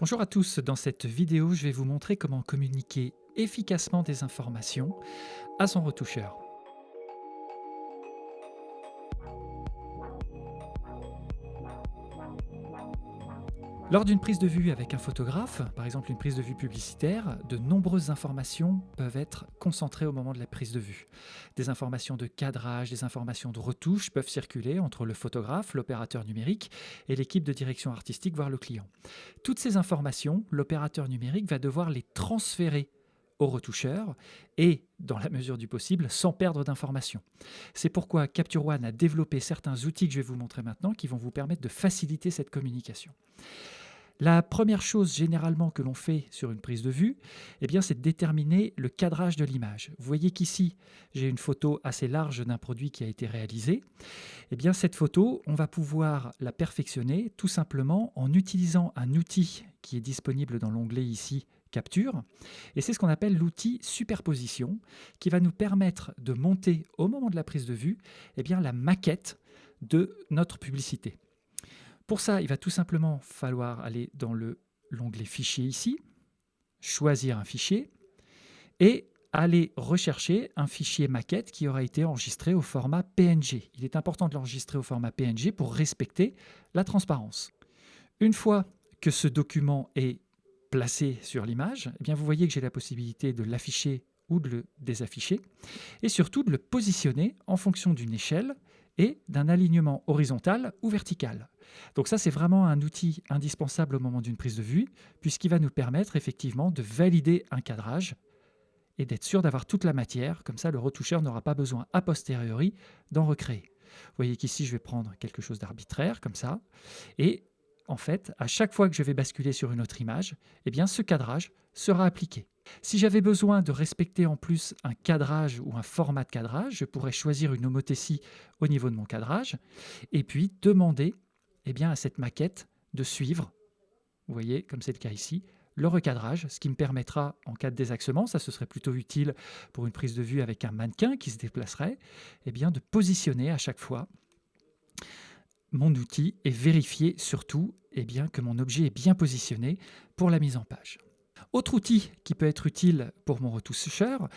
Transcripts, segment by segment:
Bonjour à tous, dans cette vidéo, je vais vous montrer comment communiquer efficacement des informations à son retoucheur. Lors d'une prise de vue avec un photographe, par exemple une prise de vue publicitaire, de nombreuses informations peuvent être concentrées au moment de la prise de vue. Des informations de cadrage, des informations de retouche peuvent circuler entre le photographe, l'opérateur numérique et l'équipe de direction artistique, voire le client. Toutes ces informations, l'opérateur numérique va devoir les transférer au retoucheur et, dans la mesure du possible, sans perdre d'informations. C'est pourquoi Capture One a développé certains outils que je vais vous montrer maintenant qui vont vous permettre de faciliter cette communication. La première chose généralement que l'on fait sur une prise de vue, c'est de déterminer le cadrage de l'image. Vous voyez qu'ici, j'ai une photo assez large d'un produit qui a été réalisé. Cette photo, on va pouvoir la perfectionner tout simplement en utilisant un outil qui est disponible dans l'onglet ici, Capture. Et c'est ce qu'on appelle l'outil superposition, qui va nous permettre de monter au moment de la prise de vue la maquette de notre publicité. Pour ça, il va tout simplement falloir aller dans l'onglet Fichier ici, choisir un fichier et aller rechercher un fichier maquette qui aura été enregistré au format PNG. Il est important de l'enregistrer au format PNG pour respecter la transparence. Une fois que ce document est placé sur l'image, vous voyez que j'ai la possibilité de l'afficher ou de le désafficher et surtout de le positionner en fonction d'une échelle et d'un alignement horizontal ou vertical. Donc ça, c'est vraiment un outil indispensable au moment d'une prise de vue, puisqu'il va nous permettre effectivement de valider un cadrage et d'être sûr d'avoir toute la matière, comme ça le retoucheur n'aura pas besoin a posteriori d'en recréer. Vous voyez qu'ici, je vais prendre quelque chose d'arbitraire, comme ça, et en fait, à chaque fois que je vais basculer sur une autre image, ce cadrage sera appliqué. Si j'avais besoin de respecter en plus un cadrage ou un format de cadrage, je pourrais choisir une homothétie au niveau de mon cadrage et puis demander à cette maquette de suivre, vous voyez, comme c'est le cas ici, le recadrage, ce qui me permettra, en cas de désaxement, ça ce serait plutôt utile pour une prise de vue avec un mannequin qui se déplacerait, de positionner à chaque fois mon outil et vérifier surtout que mon objet est bien positionné pour la mise en page. Autre outil qui peut être utile pour mon retoucheur,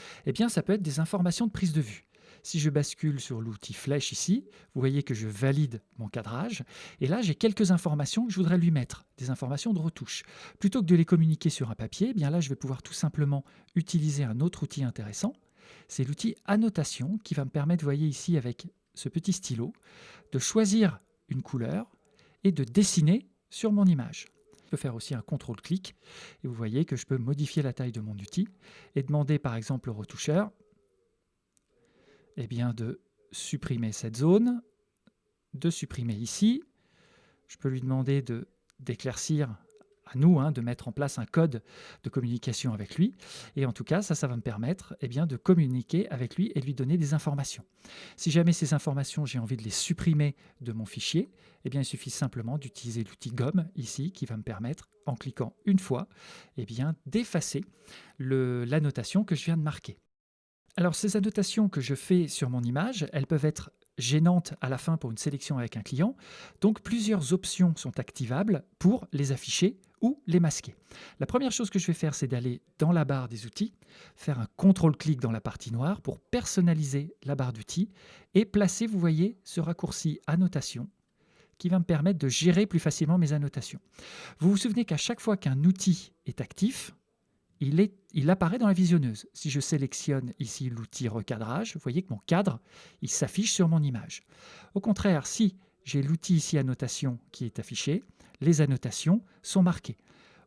ça peut être des informations de prise de vue. Si je bascule sur l'outil flèche ici, vous voyez que je valide mon cadrage et là j'ai quelques informations que je voudrais lui mettre, des informations de retouche. Plutôt que de les communiquer sur un papier, là je vais pouvoir tout simplement utiliser un autre outil intéressant. C'est l'outil annotation qui va me permettre, vous voyez ici avec ce petit stylo, de choisir une couleur et de dessiner sur mon image. Je peux faire aussi un contrôle-clic et vous voyez que je peux modifier la taille de mon outil et demander par exemple au retoucheur de supprimer cette zone, de supprimer ici. Je peux lui demander d'éclaircir à nous, de mettre en place un code de communication avec lui. Et en tout cas, ça va me permettre de communiquer avec lui et de lui donner des informations. Si jamais ces informations, j'ai envie de les supprimer de mon fichier, il suffit simplement d'utiliser l'outil gomme ici qui va me permettre, en cliquant une fois, d'effacer l'annotation que je viens de marquer. Alors ces annotations que je fais sur mon image, elles peuvent être gênantes à la fin pour une sélection avec un client, donc plusieurs options sont activables pour les afficher ou les masquer. La première chose que je vais faire, c'est d'aller dans la barre des outils, faire un contrôle-clic dans la partie noire pour personnaliser la barre d'outils et placer, vous voyez, ce raccourci annotation qui va me permettre de gérer plus facilement mes annotations. Vous vous souvenez qu'à chaque fois qu'un outil est actif, il apparaît dans la visionneuse. Si je sélectionne ici l'outil recadrage, vous voyez que mon cadre il s'affiche sur mon image. Au contraire, si j'ai l'outil ici annotation qui est affiché, les annotations sont marquées.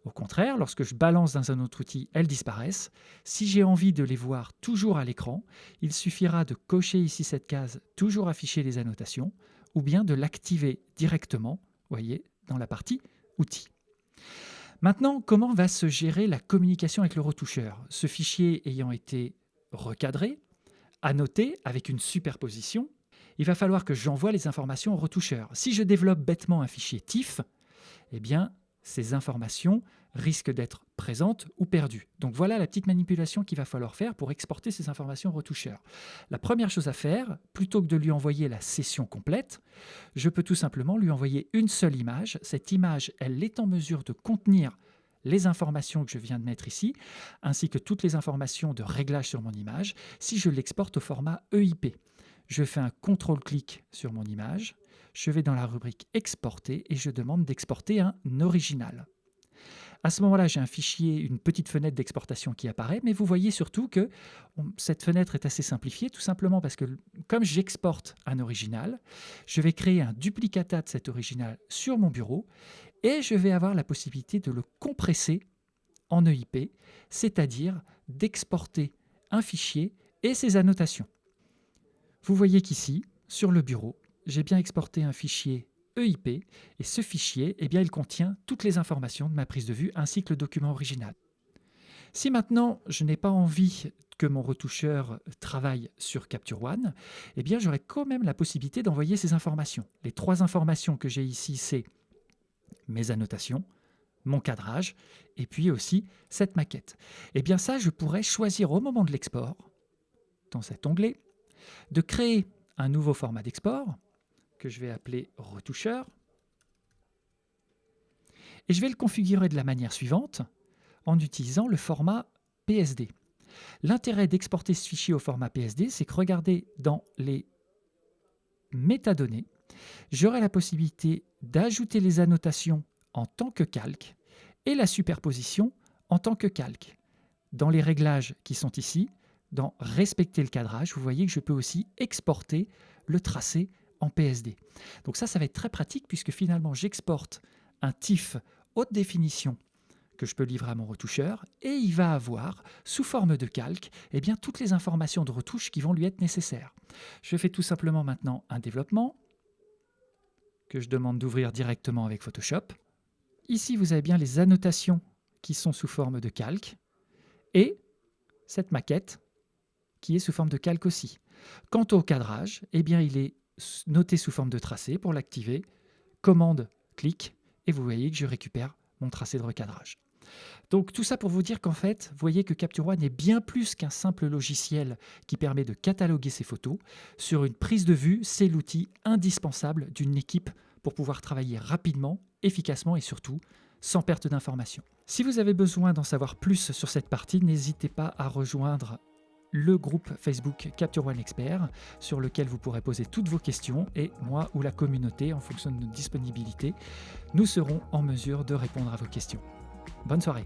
Au contraire, lorsque je balance dans un autre outil, elles disparaissent. Si j'ai envie de les voir toujours à l'écran, il suffira de cocher ici cette case « Toujours afficher les annotations » ou bien de l'activer directement, vous voyez, dans la partie « Outils ». Maintenant, comment va se gérer la communication avec le retoucheur? Ce fichier ayant été recadré, annoté avec une superposition, il va falloir que j'envoie les informations au retoucheur. Si je développe bêtement un fichier TIFF, ces informations risquent d'être présentes ou perdues. Donc voilà la petite manipulation qu'il va falloir faire pour exporter ces informations au retoucheur. La première chose à faire, plutôt que de lui envoyer la session complète, je peux tout simplement lui envoyer une seule image. Cette image, elle est en mesure de contenir les informations que je viens de mettre ici, ainsi que toutes les informations de réglage sur mon image, si je l'exporte au format EIP. Je fais un contrôle-clic sur mon image, je vais dans la rubrique Exporter et je demande d'exporter un original. À ce moment-là, j'ai un fichier, une petite fenêtre d'exportation qui apparaît, mais vous voyez surtout que cette fenêtre est assez simplifiée, tout simplement parce que comme j'exporte un original, je vais créer un duplicata de cet original sur mon bureau et je vais avoir la possibilité de le compresser en EIP, c'est-à-dire d'exporter un fichier et ses annotations. Vous voyez qu'ici, sur le bureau, j'ai bien exporté un fichier EIP, et ce fichier, eh bien, il contient toutes les informations de ma prise de vue ainsi que le document original. Si maintenant je n'ai pas envie que mon retoucheur travaille sur Capture One, eh bien j'aurai quand même la possibilité d'envoyer ces informations. Les 3 informations que j'ai ici, c'est mes annotations, mon cadrage, et puis aussi cette maquette. Eh bien ça, je pourrais choisir au moment de l'export, dans cet onglet, de créer un nouveau format d'export, que je vais appeler retoucheur. Et je vais le configurer de la manière suivante, en utilisant le format PSD. L'intérêt d'exporter ce fichier au format PSD, c'est que regardez dans les métadonnées, j'aurai la possibilité d'ajouter les annotations en tant que calque et la superposition en tant que calque. Dans les réglages qui sont ici, dans respecter le cadrage, vous voyez que je peux aussi exporter le tracé en PSD. Donc ça va être très pratique puisque finalement j'exporte un TIFF haute définition que je peux livrer à mon retoucheur et il va avoir, sous forme de calque, eh bien, toutes les informations de retouche qui vont lui être nécessaires. Je fais tout simplement maintenant un développement que je demande d'ouvrir directement avec Photoshop. Ici, vous avez bien les annotations qui sont sous forme de calque et cette maquette qui est sous forme de calque aussi. Quant au cadrage, eh bien, il est noté sous forme de tracé. Pour l'activer, commande, clic, et vous voyez que je récupère mon tracé de recadrage. Donc tout ça pour vous dire qu'en fait, vous voyez que Capture One est bien plus qu'un simple logiciel qui permet de cataloguer ses photos. Sur une prise de vue, c'est l'outil indispensable d'une équipe pour pouvoir travailler rapidement, efficacement et surtout sans perte d'information. Si vous avez besoin d'en savoir plus sur cette partie, n'hésitez pas à rejoindre le groupe Facebook Capture One Expert sur lequel vous pourrez poser toutes vos questions et moi ou la communauté, en fonction de notre disponibilité, nous serons en mesure de répondre à vos questions. Bonne soirée.